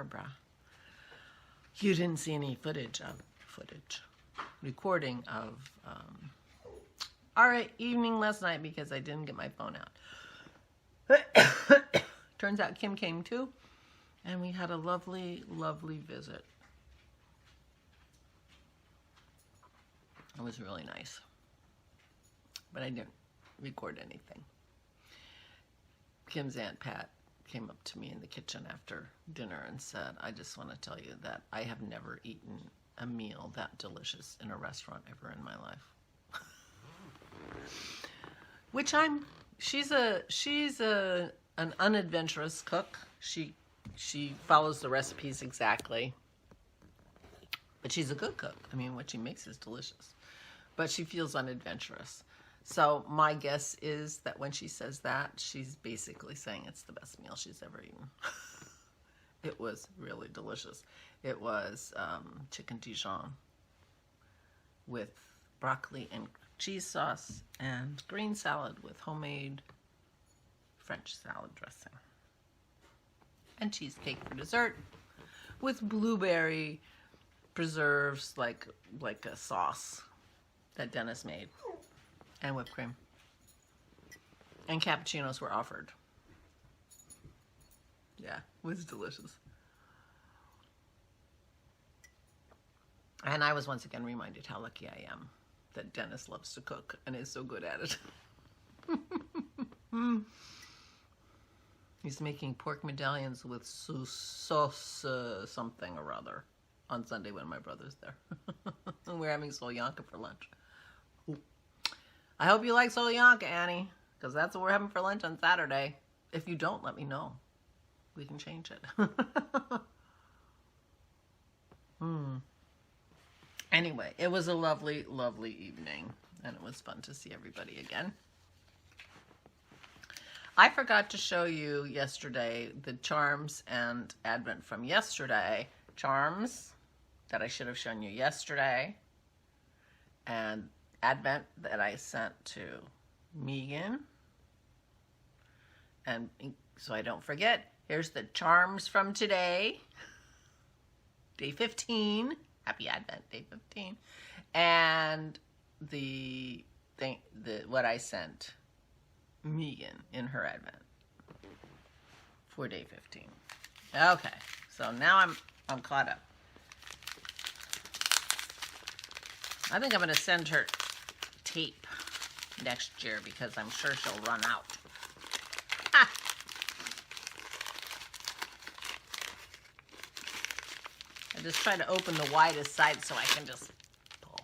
Barbara. You didn't see any recording of our evening last night because I didn't get my phone out. Turns out Kim came too, and we had a lovely, lovely visit. It was really nice, but I didn't record anything. Kim's Aunt Pat came up to me in the kitchen after dinner and said, I just want to tell you that I have never eaten a meal that delicious in a restaurant ever in my life. Which she's an unadventurous cook. She follows the recipes exactly. But she's a good cook. I mean, what she makes is delicious. But she feels unadventurous. So my guess is that when she says that, she's basically saying it's the best meal she's ever eaten. It was really delicious. It was chicken Dijon with broccoli and cheese sauce and green salad with homemade French salad dressing. And cheesecake for dessert with blueberry preserves like a sauce that Dennis made. And whipped cream. And cappuccinos were offered. Yeah, it was delicious. And I was once again reminded how lucky I am that Dennis loves to cook and is so good at it. He's making pork medallions with sauce something or other on Sunday when my brother's there. And we're having solyanka for lunch. I hope you like solyanka, Annie, because that's what we're having for lunch on Saturday. If you don't, let me know. We can change it. Anyway, it was a lovely, lovely evening, and it was fun to see everybody again. I forgot to show you yesterday the charms and Advent from yesterday. Charms that I should have shown you yesterday, and Advent that I sent to Megan. And so I don't forget, here's the charms from today. Day 15. Happy Advent, day 15. And what I sent Megan in her Advent for day 15. Okay, so now I'm caught up. I think I'm going to send her tape next year because I'm sure she'll run out. Ah. I just try to open the widest side so I can just pull.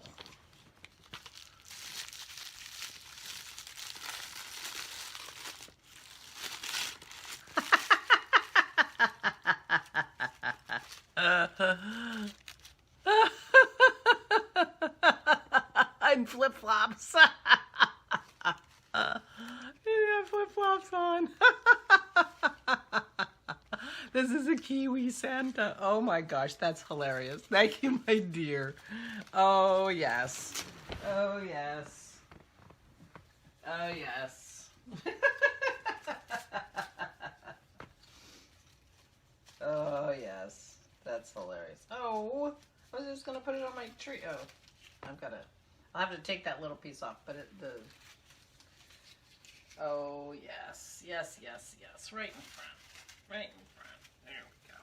And flip-flops. You have flip-flops on. This is a Kiwi Santa. Oh my gosh, that's hilarious. Thank you, my dear. Oh yes. Oh yes. Oh yes. Oh yes. That's hilarious. Oh, I was just gonna put it on my tree. Oh, I'll have to take that little piece off, but oh yes, yes, yes, yes, right in front, right in front. There we go.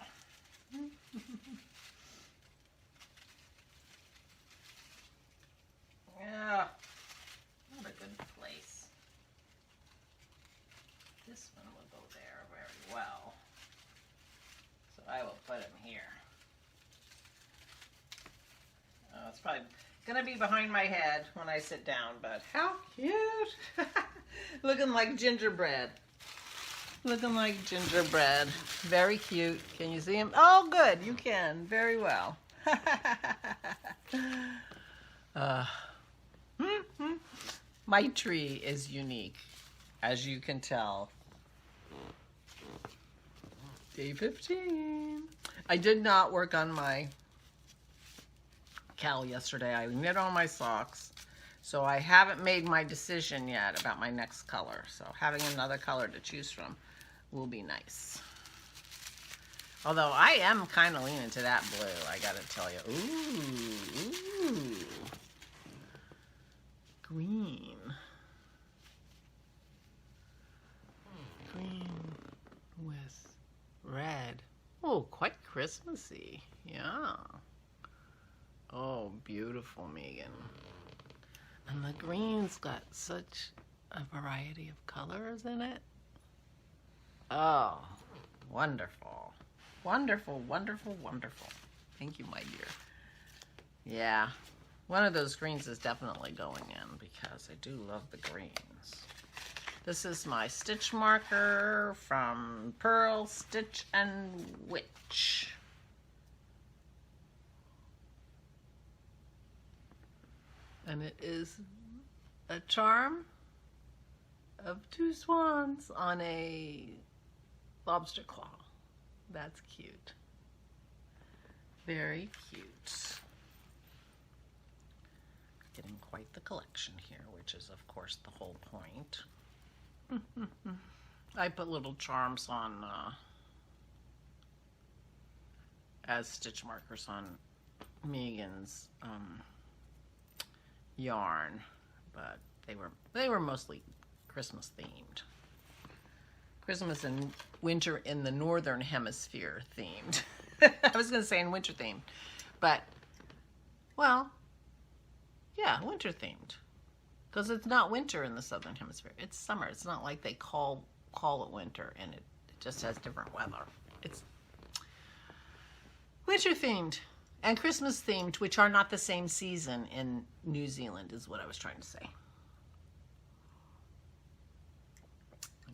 Yeah, not a good place. This one will go there very well. So I will put him here. Oh, it's probably gonna be behind my head when I sit down, but how cute. Looking like gingerbread. Looking like gingerbread. Very cute. Can you see him? Oh, good. You can. Very well. My tree is unique, as you can tell. Day 15. I did not work on my cowl yesterday. I knit on my socks. So I haven't made my decision yet about my next color. So having another color to choose from will be nice. Although I am kind of leaning to that blue, I gotta tell you. Ooh. Green. Green with red. Oh, quite Christmassy. Yeah. Oh, beautiful, Megan. And the green's got such a variety of colors in it. Oh, wonderful. Wonderful, wonderful, wonderful. Thank you, my dear. Yeah, one of those greens is definitely going in because I do love the greens. This is my stitch marker from Pearl Stitch and Witch. And it is a charm of 2 swans on a lobster claw. That's cute. Very cute. Getting quite the collection here, which is of course the whole point. I put little charms on as stitch markers on Megan's yarn, but they were mostly Christmas themed. Christmas and winter in the northern hemisphere themed. I was going to say in winter themed, but well, yeah, winter themed. Because it's not winter in the southern hemisphere. It's summer. It's not like they call it winter and it just has different weather. It's winter themed and Christmas themed, which are not the same season in New Zealand, is what I was trying to say.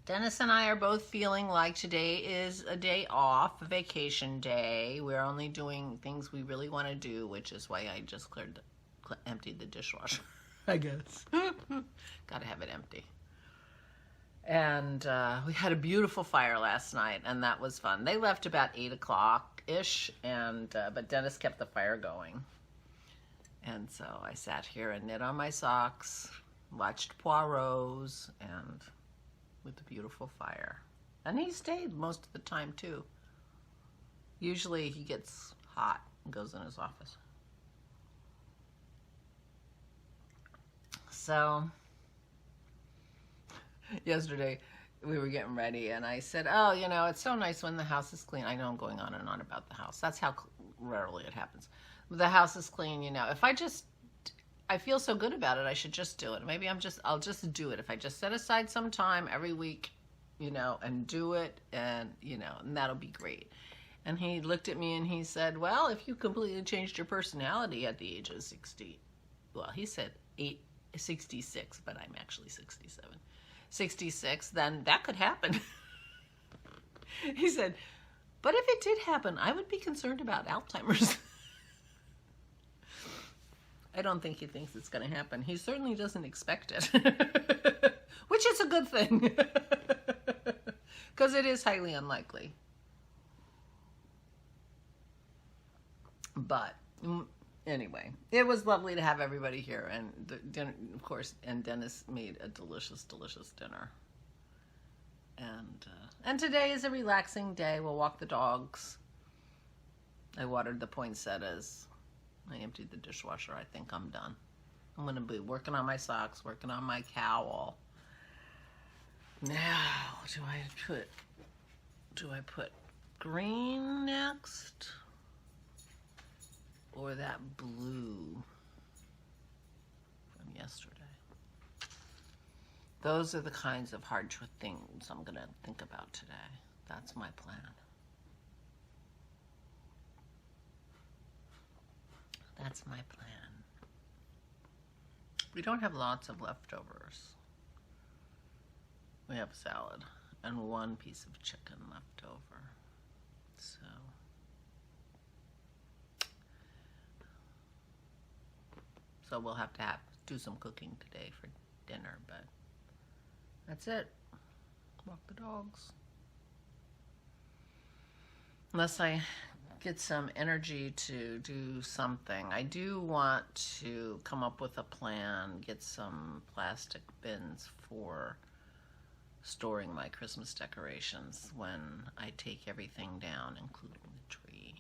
Dennis and I are both feeling like today is a day off, a vacation day. We're only doing things we really want to do, which is why I just emptied the dishwasher, I guess. Gotta have it empty. And we had a beautiful fire last night, and that was fun. They left about 8 o'clock-ish, but Dennis kept the fire going. And so I sat here and knit on my socks, watched Poirot's, and with the beautiful fire. And he stayed most of the time, too. Usually he gets hot and goes in his office. So yesterday we were getting ready and I said, oh, you know, it's so nice when the house is clean. I know I'm going on and on about the house. That's how rarely it happens. The house is clean, you know. If I feel so good about it, I should just do it. Maybe I'll just do it. If I just set aside some time every week, you know, and do it, and, you know, and that'll be great. And he looked at me and he said, well, if you completely changed your personality at the age of 60, well, he said 66, but I'm actually 67. 66, then that could happen. He said, but if it did happen, I would be concerned about Alzheimer's. I don't think he thinks it's going to happen. He certainly doesn't expect it, which is a good thing, because it is highly unlikely. But anyway, it was lovely to have everybody here, and the dinner, of course, and Dennis made a delicious, delicious dinner. And today is a relaxing day. We'll walk the dogs. I watered the poinsettias. I emptied the dishwasher. I think I'm done. I'm going to be working on my socks, working on my cowl. Now, do I put green next? Or that blue from yesterday? Those are the kinds of hard things I'm going to think about today. That's my plan. That's my plan. We don't have lots of leftovers. We have salad and one piece of chicken left over. So we'll have to do some cooking today for dinner, but that's it. Walk the dogs. Unless I get some energy to do something. I do want to come up with a plan, get some plastic bins for storing my Christmas decorations when I take everything down, including the tree.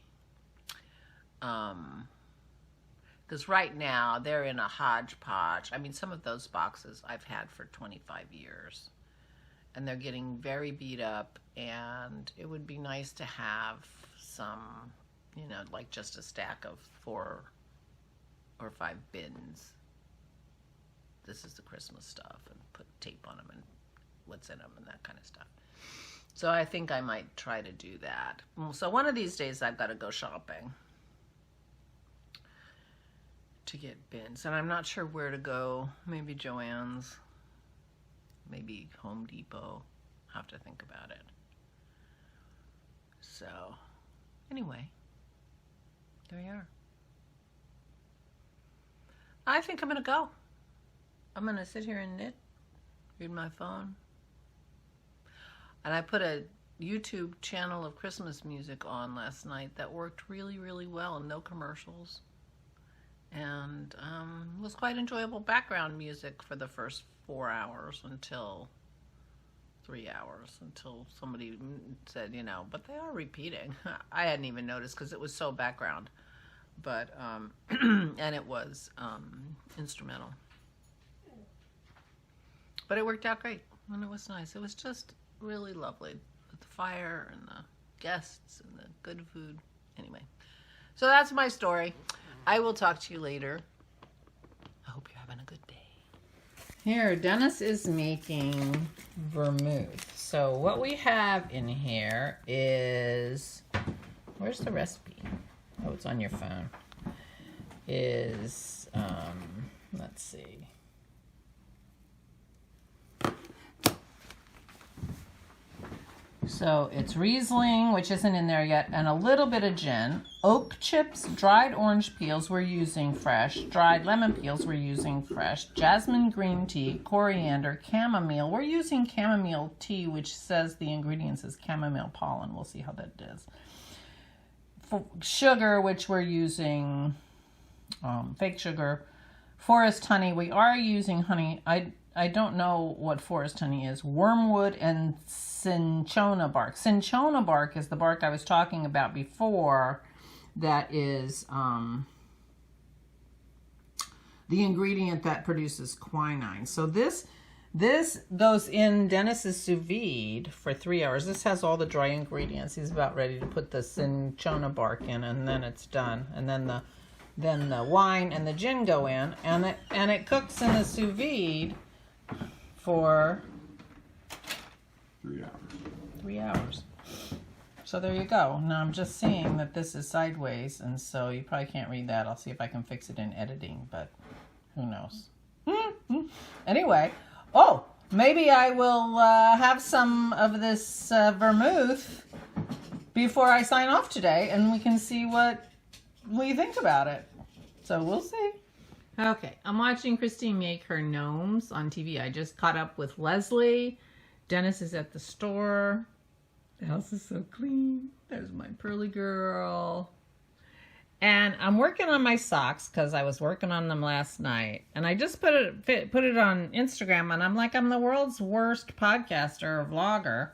Because right now they're in a hodgepodge. I mean, some of those boxes I've had for 25 years, and they're getting very beat up, and it would be nice to have some, you know, like just a stack of 4 or 5 bins. This is the Christmas stuff, and put tape on them and what's in them and that kind of stuff. So I think I might try to do that. So one of these days I've got to go shopping to get bins, and I'm not sure where to go. Maybe Joann's, maybe Home Depot. I'll have to think about it. So anyway, there we are. I think I'm gonna go. I'm gonna sit here and knit, read my phone. And I put a YouTube channel of Christmas music on last night that worked really, really well, and no commercials. And it was quite enjoyable background music for the first 4 hours until 3 hours, until somebody said, you know, but they are repeating. I hadn't even noticed because it was so background. But, and it was instrumental. But it worked out great, and it was nice. It was just really lovely with the fire and the guests and the good food. Anyway, so that's my story. I will talk to you later. I hope you're having a good day. Here, Dennis is making vermouth. So what we have in here is, where's the recipe? Oh, it's on your phone. Is, let's see. So it's Riesling, which isn't in there yet, and a little bit of gin. Oak chips, dried orange peels, we're using fresh. Dried lemon peels, we're using fresh. Jasmine green tea, coriander, chamomile. We're using chamomile tea, which says the ingredients is chamomile pollen. We'll see how that is. For sugar, which we're using fake sugar. Forest honey, we are using honey. I don't know what forest honey is. Wormwood and cinchona bark. Cinchona bark is the bark I was talking about before. That is the ingredient that produces quinine. So this goes in Dennis's sous vide for 3 hours. This has all the dry ingredients. He's about ready to put the cinchona bark in, and then it's done. And then the wine and the gin go in, and it cooks in the sous vide for 3 hours. 3 hours. So there you go. Now I'm just seeing that this is sideways, and so you probably can't read that. I'll see if I can fix it in editing, but who knows. Anyway, oh, maybe I will have some of this vermouth before I sign off today, and we can see what we think about it. So we'll see. Okay, I'm watching Christine make her gnomes on TV. I just caught up with Leslie. Dennis is at the store. The house is so clean. There's my pearly girl. And I'm working on my socks because I was working on them last night. And I just put it on Instagram, and I'm like, I'm the world's worst podcaster or vlogger.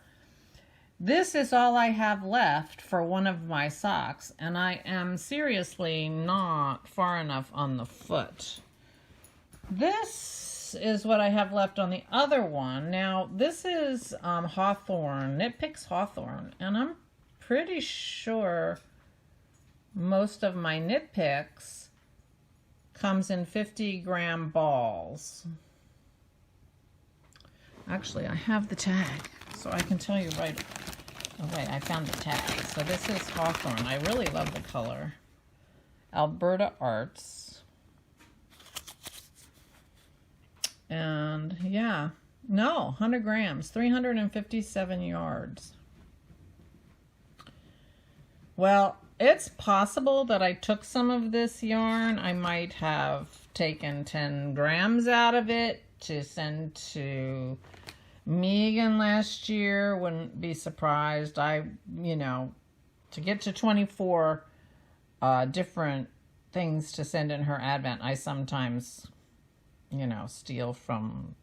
This is all I have left for one of my socks, and I am seriously not far enough on the foot. This is what I have left on the other one. Now, this is Hawthorne, Knit Picks Hawthorne, and I'm pretty sure most of my Knit Picks comes in 50-gram balls. Actually, I have the tag, so I can tell you right away. Oh wait, I found the tag. So this is Hawthorne. I really love the color. Alberta Arts. And yeah, no, 100 grams, 357 yards. Well, it's possible that I took some of this yarn. I might have taken 10 grams out of it to send to Megan last year. Wouldn't be surprised. To get to 24 different things to send in her advent, I sometimes, steal from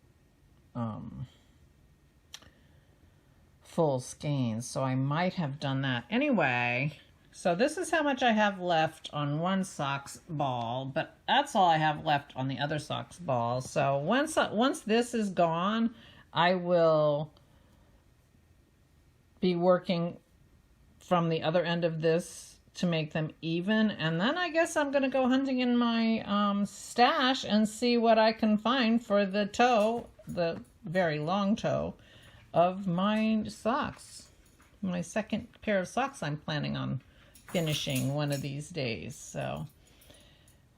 full skeins, so I might have done that. Anyway, so this is how much I have left on one socks ball, but that's all I have left on the other socks ball. So once this is gone, I will be working from the other end of this to make them even, and then I guess I'm gonna go hunting in my stash and see what I can find for the toe, the very long toe of my socks. My second pair of socks I'm planning on finishing one of these days, so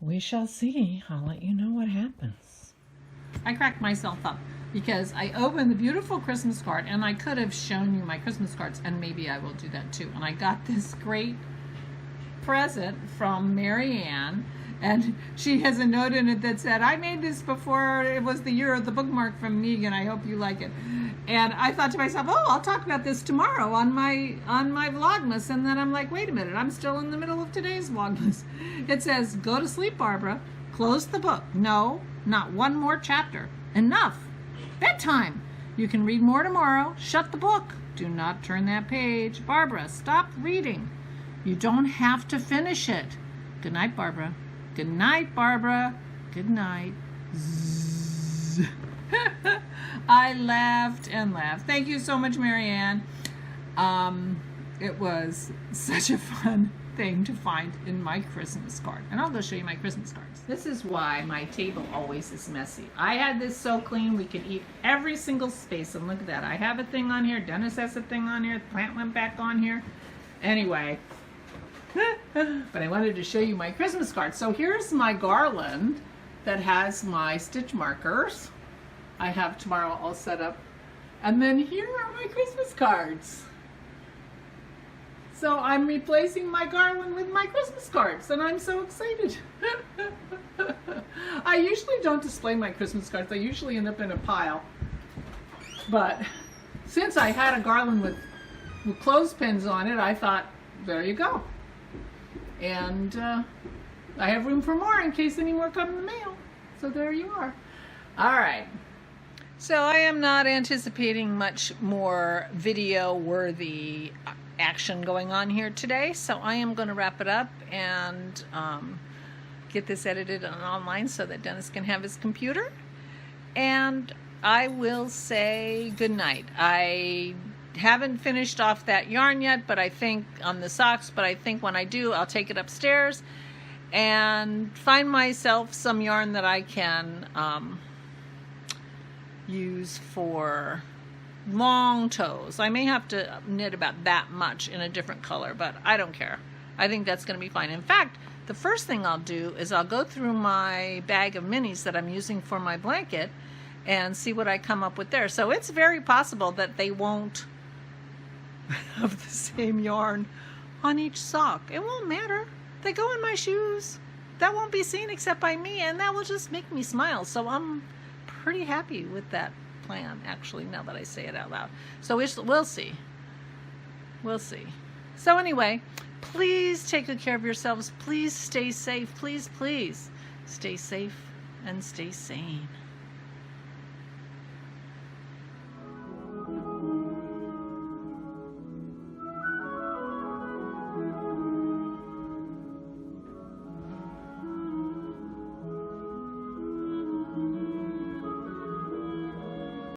we shall see. I'll let you know what happens. I cracked myself up because I opened the beautiful Christmas card, and I could have shown you my Christmas cards, and maybe I will do that too. And I got this great present from Marianne, and she has a note in it that said, I made this before it was the year of the bookmark from Megan. I hope you like it. And I thought to myself, oh, I'll talk about this tomorrow on my Vlogmas. And then I'm like, wait a minute, I'm still in the middle of today's Vlogmas. It says, go to sleep, Barbara. Close the book. No, not one more chapter. Enough. Bedtime. You can read more tomorrow. Shut the book. Do not turn that page. Barbara, stop reading. You don't have to finish it. Good night, Barbara. Good night, Barbara. Good night. Zzz. I laughed and laughed. Thank you so much, Marianne. It was such a fun thing to find in my Christmas card. And I'll go show you my Christmas cards. This is why my table always is messy. I had this so clean we could eat every single space. And look at that. I have a thing on here. Dennis has a thing on here. The plant went back on here. Anyway. But I wanted to show you my Christmas card. So here's my garland that has my stitch markers. I have tomorrow all set up. And then here are my Christmas cards. So I'm replacing my garland with my Christmas cards, and I'm so excited. I usually don't display my Christmas cards. They usually end up in a pile. But since I had a garland with clothespins on it, I thought, there you go. And I have room for more in case any more come in the mail. So there you are. All right. So I am not anticipating much more video-worthy action going on here today. So I am going to wrap it up and get this edited online so that Dennis can have his computer. And I will say good night. I haven't finished off that yarn yet, but I think on the socks, but I think when I do, I'll take it upstairs and find myself some yarn that I can use for long toes. I may have to knit about that much in a different color, but I don't care. I think that's going to be fine. In fact, the first thing I'll do is I'll go through my bag of minis that I'm using for my blanket and see what I come up with there. So it's very possible that they won't have the same yarn on each sock. It won't matter. They go in my shoes. That won't be seen except by me, and that will just make me smile. So I'm pretty happy with that plan, actually, now that I say it out loud. So we'll see. We'll see. So anyway, please take good care of yourselves. Please stay safe. Please, please stay safe and stay sane.